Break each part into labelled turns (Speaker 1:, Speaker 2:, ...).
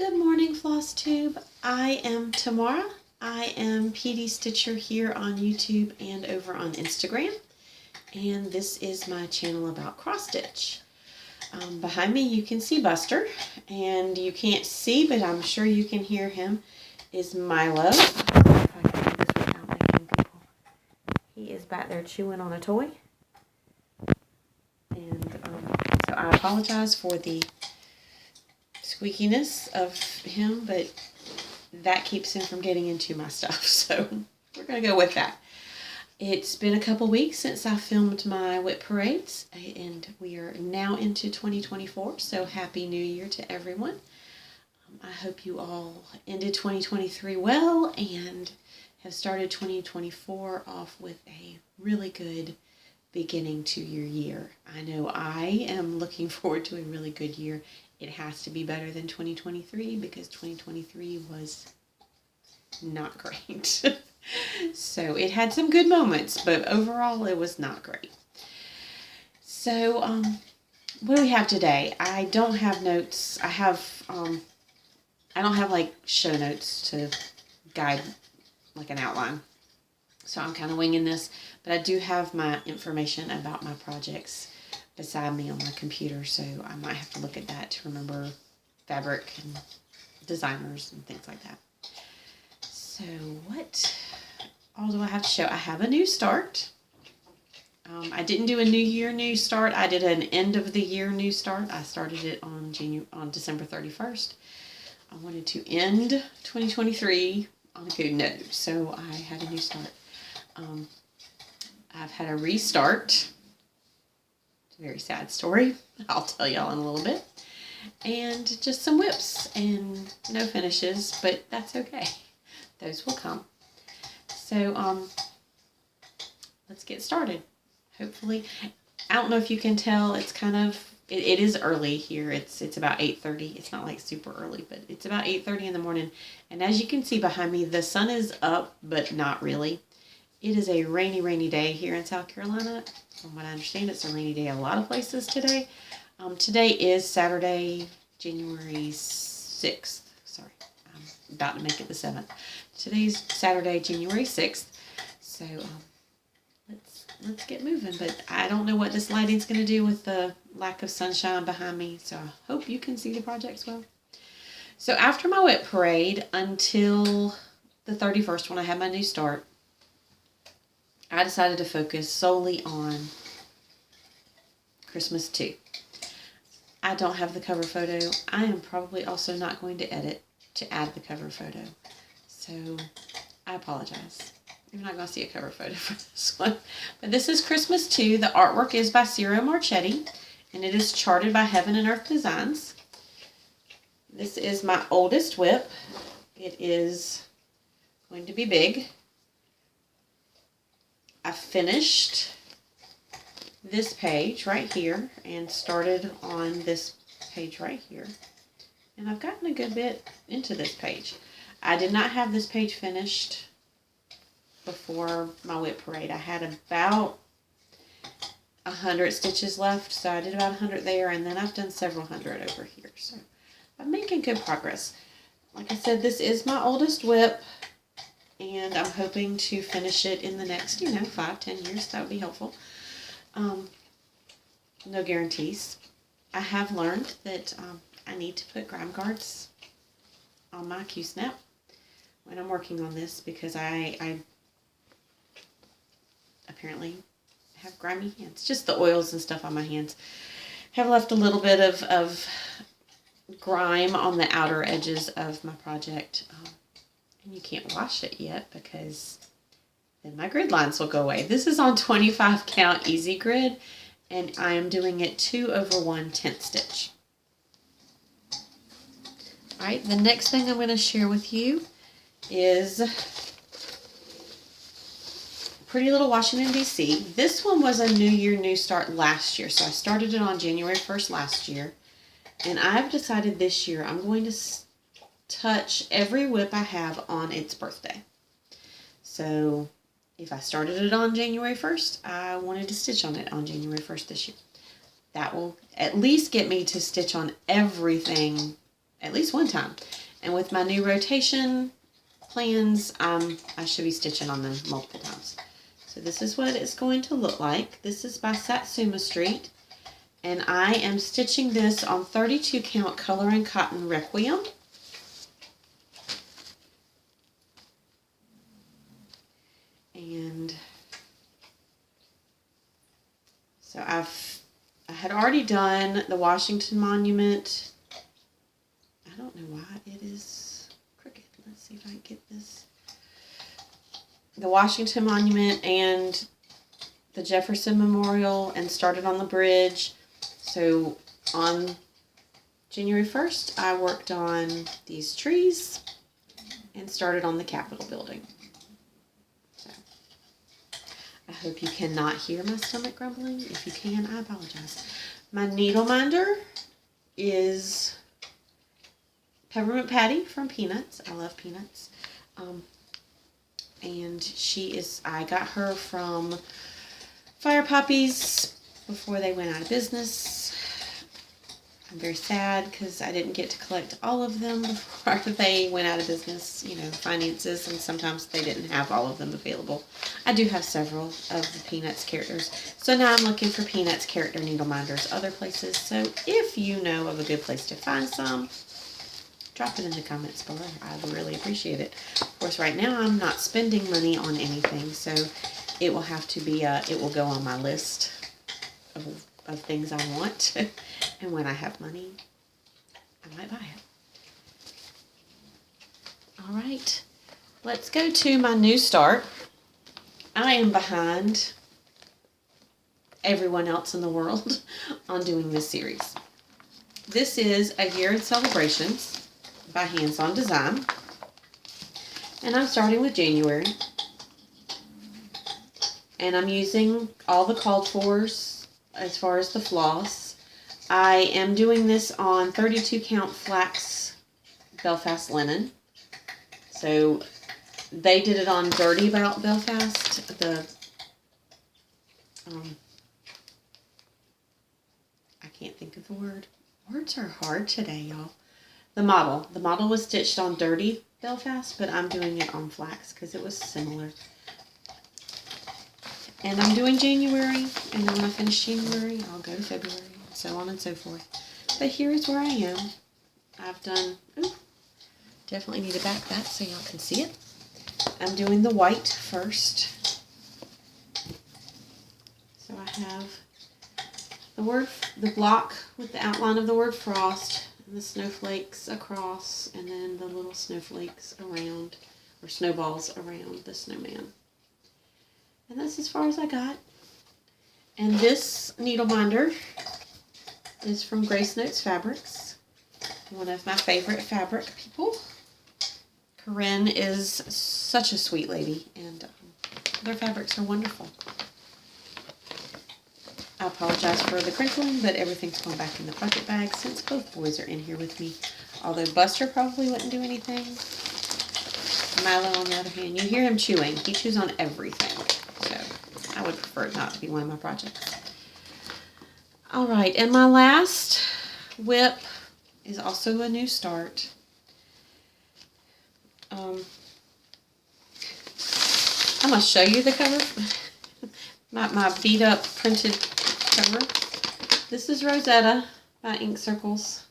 Speaker 1: Good morning, Flosstube. I am Tamara. I am PD Stitcher here on YouTube and over on Instagram. And this is my channel about cross stitch. Behind me you can see Buster, and you can't see, but I'm sure you can hear him, is Milo. If I can do this without making people. He is back there chewing on a toy. And so I apologize for the squeakiness of him, but that keeps him from getting into my stuff, so we're going to go with that. It's been a couple weeks since I filmed my whip parades, and we are now into 2024, so Happy New Year to everyone. I hope you all ended 2023 well and have started 2024 off with a really good beginning to your year. I know I am looking forward to a really good year. It has to be better than 2023 because 2023 was not great. So it had some good moments, but overall it was not great. So what do we have today? I don't have notes. I don't have like show notes to guide like an outline. So I'm kind of winging this, but I do have my information about my projects beside me on my computer, so I might have to look at that to remember fabric and designers and things like that. So what all do I have to show? I have a new start. I didn't do a new year new start. I did an end of the year new start. I started it on December 31st. I wanted to end 2023 on a good note, so I had a new start. I've had a restart. Very sad story. I'll tell y'all in a little bit. And just some whips and no finishes, but that's okay. Those will come. So let's get started. Hopefully, I don't know if you can tell, it's kind of, it is early here. It's about 8:30. It's not like super early, but it's about 8:30 in the morning. And as you can see behind me, the sun is up, but not really. It is a rainy day here in South Carolina. From what I understand, it's a rainy day a lot of places today. Today is Saturday, January 6th. Sorry, I'm about to make it the 7th. Today's Saturday, January 6th. So let's get moving. But I don't know what this lighting's going to do with the lack of sunshine behind me. So I hope you can see the projects well. So after my whip parade until the 31st, when I had my new start, I decided to focus solely on Christmas 2. I don't have the cover photo. I am probably also not going to edit to add the cover photo. So I apologize. You're not going to see a cover photo for this one. But this is Christmas 2. The artwork is by Ciro Marchetti, and it is charted by Heaven and Earth Designs. This is my oldest whip. It is going to be big. I finished this page right here and started on this page right here. And I've gotten a good bit into this page. I did not have this page finished before my whip parade. I had about 100 stitches left, so I did about 100 there, and then I've done several hundred over here. So I'm making good progress. Like I said, this is my oldest whip. And I'm hoping to finish it in the next, 5-10 years. That would be helpful. No guarantees. I have learned that I need to put grime guards on my Q-snap when I'm working on this, because I apparently have grimy hands. Just the oils and stuff on my hands have left a little bit of grime on the outer edges of my project. And you can't wash it yet because then my grid lines will go away. This is on 25 count easy grid, and I am doing it 2/1/10 stitch. Alright, the next thing I'm going to share with you is Pretty Little Washington, D.C. This one was a New Year, New Start last year. So I started it on January 1st last year. And I've decided this year I'm going to touch every whip I have on its birthday. So if I started it on January 1st, I wanted to stitch on it on January 1st this year. That will at least get me to stitch on everything at least one time. And with my new rotation plans, I should be stitching on them multiple times. So this is what it's going to look like. This is by Satsuma Street. And I am stitching this on 32 count Color and Cotton Requiem. And so I had already done the Washington Monument. I don't know why it is crooked. Let's see if I can get this. The Washington Monument and the Jefferson Memorial, and started on the bridge. So on January 1st, I worked on these trees and started on the Capitol building. So I hope you cannot hear my stomach grumbling. If you can, I apologize. My needle minder is Peppermint Patty from Peanuts. I love Peanuts. And I got her from Fire Poppies before they went out of business. I'm very sad because I didn't get to collect all of them before they went out of business. You know, finances, and sometimes they didn't have all of them available. I do have several of the Peanuts characters. So now I'm looking for Peanuts character needle minders other places. So if you know of a good place to find some, drop it in the comments below. I would really appreciate it. Of course, right now I'm not spending money on anything, so it will have to be, it will go on my list of things I want. And when I have money, I might buy it. All right, let's go to my new start. I am behind everyone else in the world on doing this series. This is A Year in Celebrations by Hands On Design. And I'm starting with January. And I'm using all the called fors as far as the floss. I am doing this on 32 count Flax Belfast linen. So they did it on Dirty About Belfast. I can't think of the word. Words are hard today, y'all. The model was stitched on Dirty Belfast, but I'm doing it on Flax because it was similar. And I'm doing January, and then when I finish January, I'll go to February, and so on and so forth. But here is where I am. I've done, definitely need to back that so y'all can see it. I'm doing the white first. So I have the block with the outline of the word frost, and the snowflakes across, and then the little snowflakes around, or snowballs around the snowman. And that's as far as I got. And this needle minder is from Grace Notes Fabrics, one of my favorite fabric people. Corinne is such a sweet lady, and their fabrics are wonderful. I apologize for the crinkling, but everything's going back in the bucket bag since both boys are in here with me. Although Buster probably wouldn't do anything. Milo, on the other hand, you hear him chewing. He chews on everything. So I would prefer it not to be one of my projects. All right, and my last whip is also a new start. I'm going to show you the cover. my beat up printed cover. This is Rosetta by Ink Circles.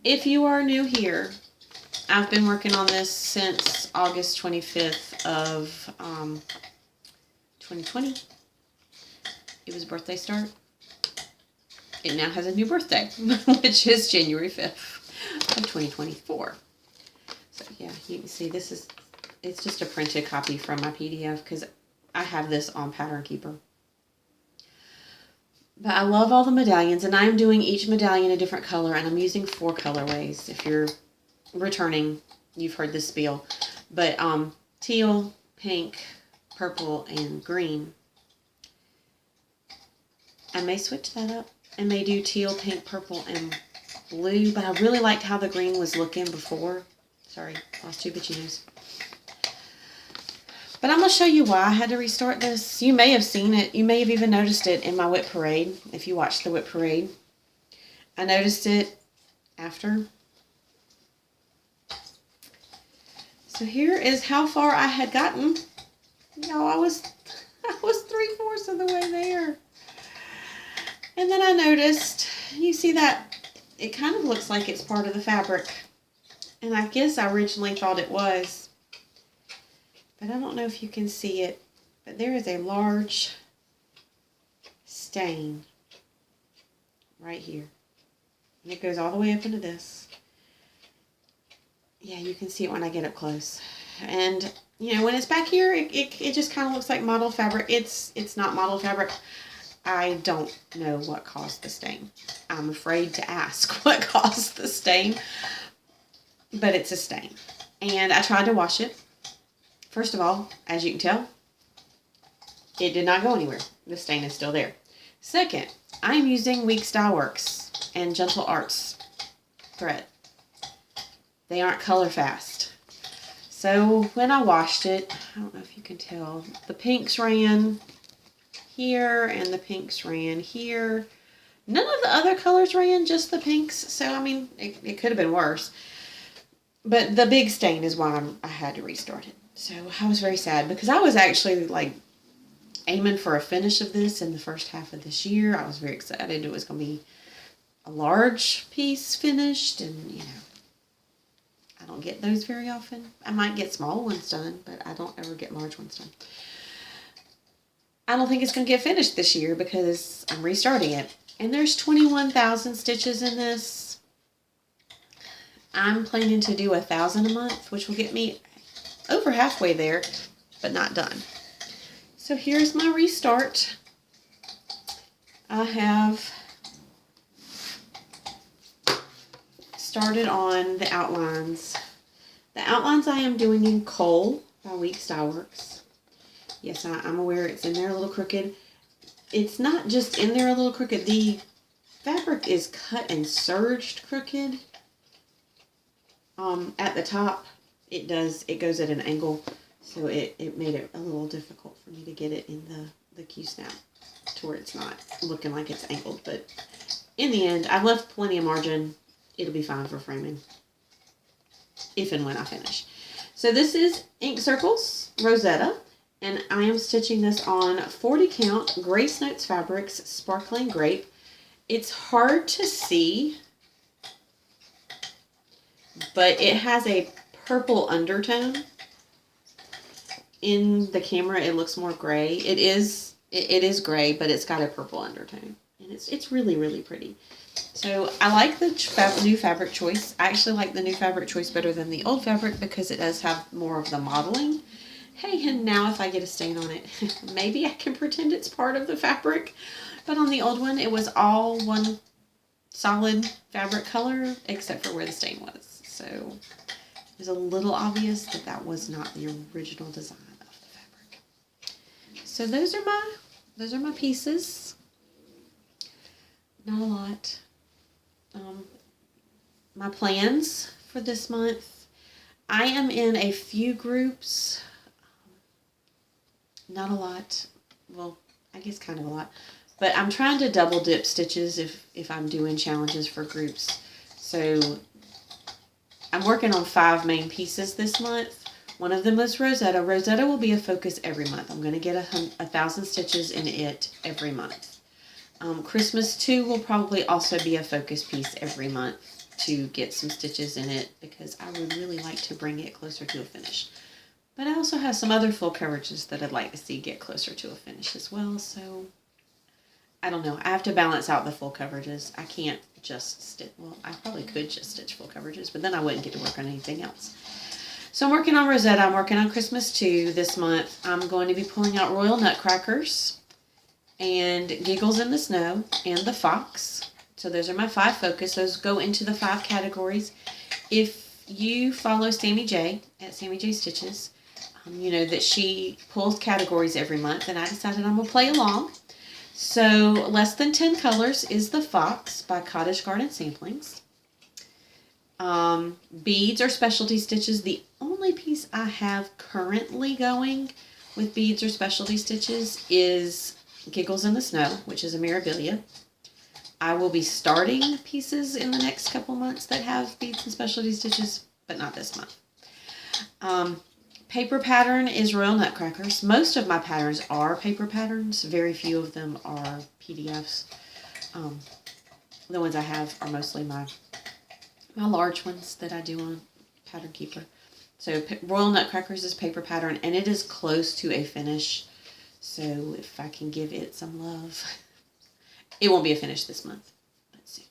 Speaker 1: If you are new here, I've been working on this since August 25th of 2020. It was a birthday start. It now has a new birthday, which is January 5th of 2024. So yeah, you can see it's just a printed copy from my PDF because I have this on Pattern Keeper. But I love all the medallions, and I'm doing each medallion a different color, and I'm using 4 colorways. If you're returning, you've heard this spiel. But teal, pink, purple, and green. I may switch that up. I may do teal, pink, purple, and blue, but I really liked how the green was looking before. Sorry, lost 2 bitchy nose. But I'm going to show you why I had to restart this. You may have seen it. You may have even noticed it in my whip parade, if you watched the whip parade. I noticed it after. So here is how far I had gotten. Y'all, I was 3/4 of the way there. And then I noticed, you see that it kind of looks like it's part of the fabric. And I guess I originally thought it was. But I don't know if you can see it. But there is a large stain right here. And it goes all the way up into this. Yeah, you can see it when I get up close. And, you know, when it's back here, it just kind of looks like mottled fabric. It's not mottled fabric. I don't know what caused the stain. I'm afraid to ask what caused the stain. But it's a stain. And I tried to wash it. First of all, as you can tell, it did not go anywhere. The stain is still there. Second, I'm using Weeks Dye Works and Gentle Arts thread. They aren't color fast. So when I washed it, I don't know if you can tell, the pinks ran here and the pinks ran here. None of the other colors ran, just the pinks. So, I mean, it could have been worse. But the big stain is why I had to restart it. So I was very sad because I was actually like aiming for a finish of this in the first half of this year. I was very excited. It was going to be a large piece finished, and, you know, I don't get those very often. I might get small ones done, but I don't ever get large ones done. I don't think it's going to get finished this year because I'm restarting it. And there's 21,000 stitches in this. I'm planning to do 1,000 a month, which will get me over halfway there, but not done. So here's my restart. I have started on the outlines. The outlines I am doing in Coal by Weeks Dye Works. Yes, I'm aware it's in there a little crooked. It's not just in there a little crooked. The fabric is cut and serged crooked. At the top, it goes at an angle, so it made it a little difficult for me to get it in the Q-snap to where it's not looking like it's angled. But in the end, I left plenty of margin. It'll be fine for framing if and when I finish. So this is Ink Circles Rosetta, and I am stitching this on 40 count Grace Notes Fabrics Sparkling Grape. It's hard to see, but it has a purple undertone. In the camera, it looks more gray. It is gray, but it's got a purple undertone, and it's really, really pretty. So I like the new fabric choice. I actually like the new fabric choice better than the old fabric because it does have more of the modeling. Hey, and now if I get a stain on it, maybe I can pretend it's part of the fabric. But on the old one, it was all one solid fabric color except for where the stain was. So it was a little obvious that that was not the original design of the fabric. So those are my pieces. Not a lot. My plans for this month. I am in a few groups. Not a lot. Well, I guess kind of a lot. But I'm trying to double dip stitches if I'm doing challenges for groups. So I'm working on 5 main pieces this month. One of them is Rosetta. Rosetta will be a focus every month. I'm going to get 1,000 stitches in it every month. Christmas 2 will probably also be a focus piece every month to get some stitches in it because I would really like to bring it closer to a finish. But I also have some other full coverages that I'd like to see get closer to a finish as well. So I don't know. I have to balance out the full coverages. I can't just stitch. Well, I probably could just stitch full coverages, but then I wouldn't get to work on anything else. So I'm working on Rosetta. I'm working on Christmas 2 this month. I'm going to be pulling out Royal Nutcrackers and Giggles in the Snow and the Fox. So those are my 5 focus. Those go into the 5 categories. If you follow Sammy J at Sammy J Stitches, you know that she pulls categories every month, and I decided I'm going to play along. So Less Than 10 Colors is the Fox by Cottage Garden Samplings. Beads or specialty stitches. The only piece I have currently going with beads or specialty stitches is Giggles in the Snow, which is a Mirabilia. I will be starting pieces in the next couple months that have beads and specialty stitches, but not this month. Paper pattern is Royal Nutcrackers. Most of my patterns are paper patterns. Very few of them are PDFs. The ones I have are mostly my large ones that I do on Pattern Keeper. So Royal Nutcrackers is paper pattern, and it is close to a finish. So if I can give it some love, it won't be a finish this month. Let's see.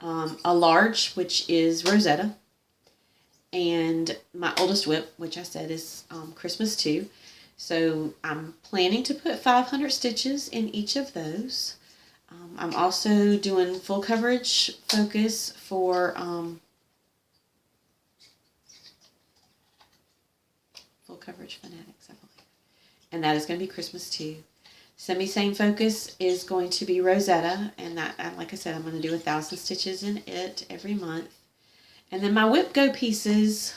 Speaker 1: A large, which is Rosetta. And my oldest whip, which I said is Christmas 2. So I'm planning to put 500 stitches in each of those. I'm also doing full coverage focus for Full Coverage Fanatics, I believe. And that is going to be Christmas 2. Semi-same focus is going to be Rosetta. And that, like I said, I'm going to do 1,000 stitches in it every month. And then my Whip Go pieces,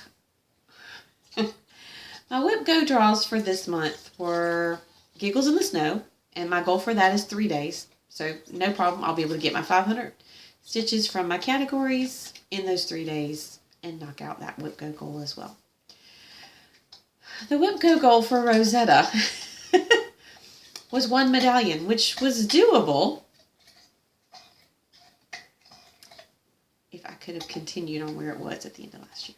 Speaker 1: my Whip Go draws for this month were Giggles in the Snow, and my goal for that is 3 days. So no problem, I'll be able to get my 500 stitches from my categories in those 3 days and knock out that Whip Go goal as well. The Whip Go goal for Rosetta was 1 medallion, which was doable. If I could have continued on where it was at the end of last year.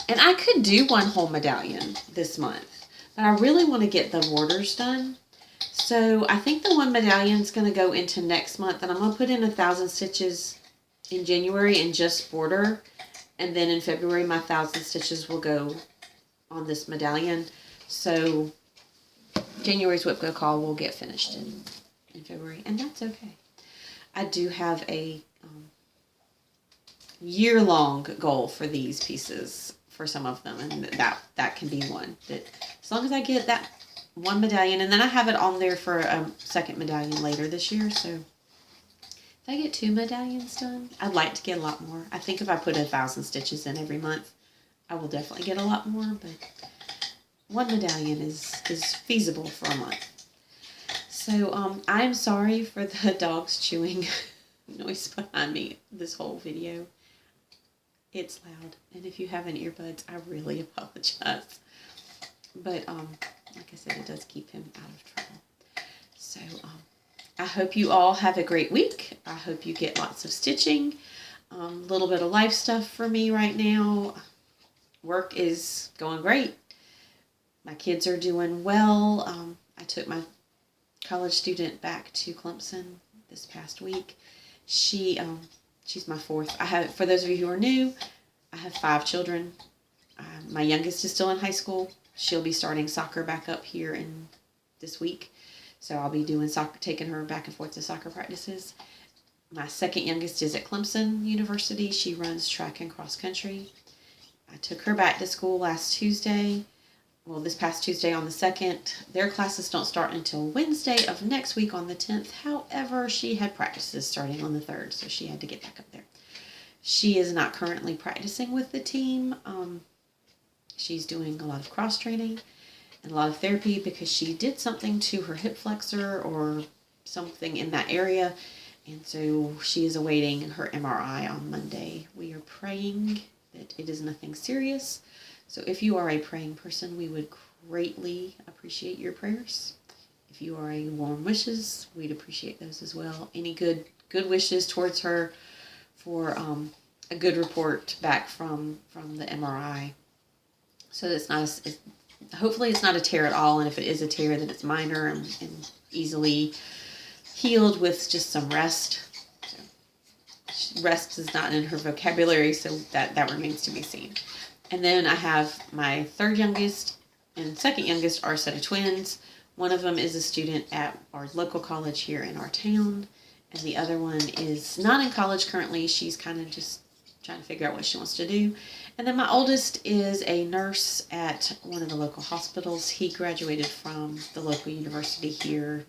Speaker 1: And I could do 1 whole medallion this month, but I really want to get the borders done. So I think the 1 medallion is going to go into next month, and I'm going to put in 1,000 stitches in January and just border. And then in February, my 1,000 stitches will go on this medallion. So January's Whip Go call will get finished in February, and that's okay. I do have a year-long goal for these pieces for some of them, and that can be one that as long as I get that 1 medallion, and then I have it on there for a second medallion later this year. So if I get 2 medallions done, I'd like to get a lot more. I think if I put 1,000 stitches in every month, I will definitely get a lot more, but 1 medallion is feasible for a month. So I'm sorry for the dogs chewing noise behind me this whole video. It's loud, and if you have an earbuds, I really apologize. But like I said, it does keep him out of trouble. So I hope you all have a great week. I hope you get lots of stitching. A little bit of life stuff for me right now. Work is going great. My kids are doing well. I took my college student back to Clemson this past week. She's my 4th. For those of you who are new, I have 5 children. My youngest is still in high school. She'll be starting soccer back up here in this week. So I'll be doing soccer, taking her back and forth to soccer practices. My second youngest is at Clemson University. She runs track and cross country. I took her back to school last Tuesday. Well, this past Tuesday on the 2nd. Their classes don't start until Wednesday of next week on the 10th. However, she had practices starting on the 3rd, so she had to get back up there. She is not currently practicing with the team. She's doing a lot of cross training and a lot of therapy because she did something to her hip flexor or something in that area. And so she is awaiting her MRI on Monday. We are praying that it is nothing serious. So if you are a praying person, we would greatly appreciate your prayers. If you are a warm wishes, we'd appreciate those as well. Any good wishes towards her for a good report back from the MRI. So it's not hopefully it's not a tear at all, and if it is a tear, that it's minor and easily healed with just some rest. So rest is not in her vocabulary, so that remains to be seen. And then I have my 3rd youngest and 2nd youngest are a set of twins. One of them is a student at our local college here in our town, and the other one is not in college currently. She's kind of just trying to figure out what she wants to do. And then my oldest is a nurse at one of the local hospitals. He graduated from the local university here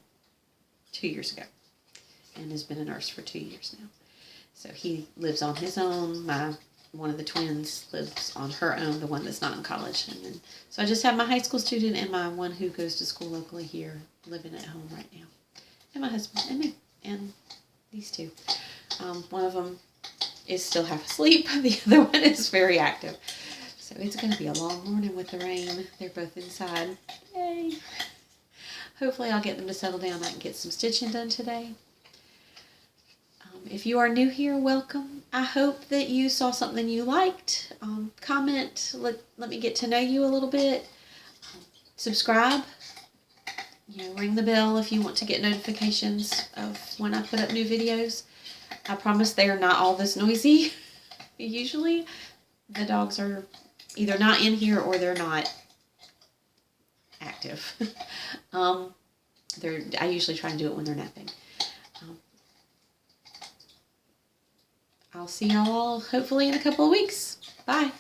Speaker 1: 2 years ago and has been a nurse for 2 years now. So he lives on his own. One of the twins lives on her own, the one that's not in college. And then, so I just have my high school student and my one who goes to school locally here living at home right now. And my husband and me. And these two. One of them is still half asleep. The other one is very active. So it's going to be a long morning with the rain. They're both inside. Yay! Hopefully I'll get them to settle down. I can get some stitching done today. If you are new here, welcome. I hope that you saw something you liked. Comment. Let me get to know you a little bit. Subscribe. Ring the bell if you want to get notifications of when I put up new videos. I promise they are not all this noisy. Usually the dogs are either not in here or they're not active. I usually try to do it when they're napping. I'll see y'all hopefully in a couple of weeks. Bye.